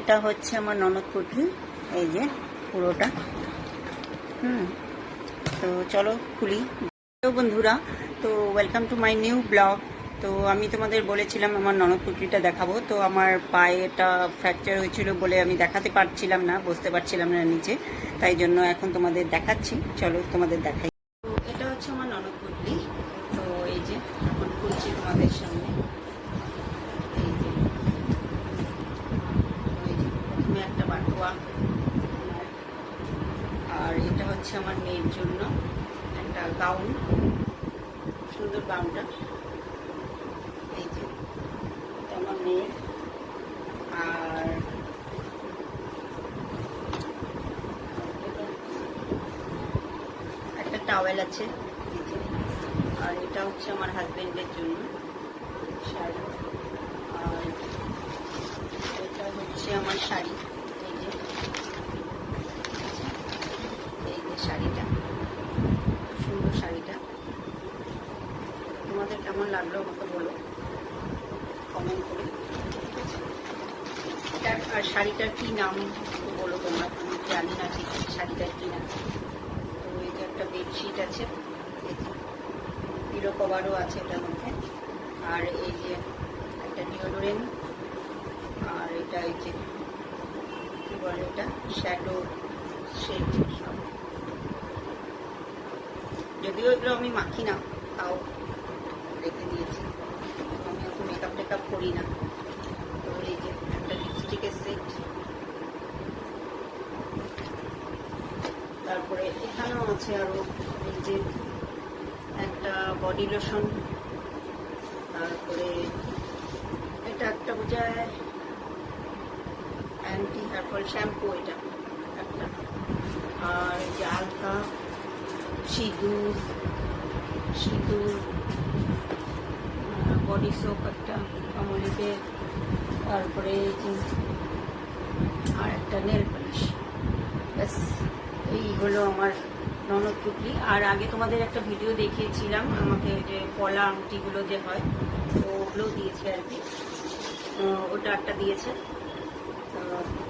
এটা হচ্ছে আমার ননদ পুটলি, এই যে পুরোটা। তো চলো খুলি। তো বন্ধুরা, তো welcome to my new blog. তো আমি তোমাদের বলেছিলাম আমার ননদ পুটলিটা দেখাবো। তো আমার পায়েটা ফ্র্যাকচার হয়েছিল বলে আমি দেখাতে পারছিলাম না, বসতে পারছিলাম না নিচে, তাই জন্য এখন তোমাদের দেখাচ্ছি। চলো তোমাদের দেখাই। তো এটা হচ্ছে আমার ননদ পুটলি। তো এই যে এখন খুলছি তোমাদের সামনে। এই যে প্রথমে একটা বাটোয়া, আর এটা হচ্ছে আমার মেয়ের জন্য একটা গাউন, সুন্দর গাউনটা। এই যে এটা আমার মেয়ের। আর একটা টাওয়েল আছে, এই যে। আর এটা হচ্ছে আমার হাজবেন্ডের জন্য শাড়ি। আর এটা হচ্ছে আমার শাড়ি, এই যে শাড়িটা, সুন্দর শাড়িটা। তোমাদের কেমন লাগলো আমাকে বলো কমেন্ট করে, ঠিক আছে। আর শাড়িটার কি নাম বলো তোমরা, আমি জানি না ঠিক শাড়িটার কি নাম। তো এই যে একটা বেডশিট আছে, এই যে পিলো কভারও আছে এটার মধ্যে। আর এই যে একটা ডিওডোরেন্ট। আর এটা এই যে কি বলে, এটা শ্যাডো শেড সব। যদিও এগুলো আমি মাখি না, তাও রেখে দিয়েছি। আমি এত মেকআপ টেকআপ করি না। তো এই যে একটা লিপস্টিকের সেট। তারপরে এখানেও আছে আরো এই যে একটা বডি লোশন। তারপরে এটা একটা বোঝায় অ্যান্টি হেয়ার ফল শ্যাম্পু, এটা একটা। আর এই যে আলতা, সিঁদুর, বডি সোপ একটা আমলিদের। তারপরে আর একটা নেল পালিশ। ব্যাস, এই হলো আমার ননদ পুটলি। আর আগে তোমাদের একটা ভিডিও দেখিয়েছিলাম, আমাকে যে পলা আংটিগুলো যে হয়, তো ওগুলোও দিয়েছে আর কি, ওটা একটা দিয়েছে।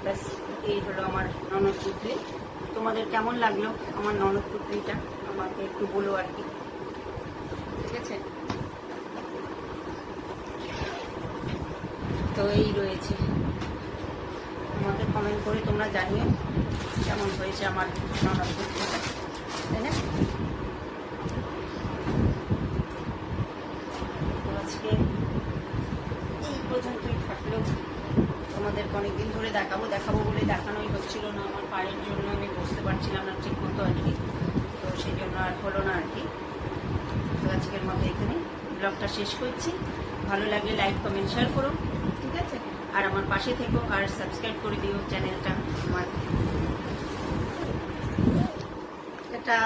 ব্যাস, এই হলো আমার ননদ পুটলি। তোমাদের কেমন লাগলো আমার ননদ পুটলিটা আমাকে একটু বলো আর কি, ঠিক আছে। তো এই রয়েছে, আমাকে কমেন্ট করে তোমরা জানিও কেমন হয়েছে আমার ননদ পুটলিটা, তাই না। তো আজকে এই পর্যন্তই থাকলো। তোমাদেরকে অনেকদিন ধরে দেখাবো বলে দেখানোই হচ্ছিল না, আমার পায়ের জন্য আমি বসতে পারছিলাম না ঠিক মতো আর কি। তো সেই জন্য আর হলো না আর কি। তো আজকের মতো এখানে ব্লগটা শেষ করছি। ভালো লাগলে লাইক কমেন্ট শেয়ার করো, ঠিক আছে। আর আমার পাশে থেকো, আর সাবস্ক্রাইব করে দিও চ্যানেলটা আমার। এটা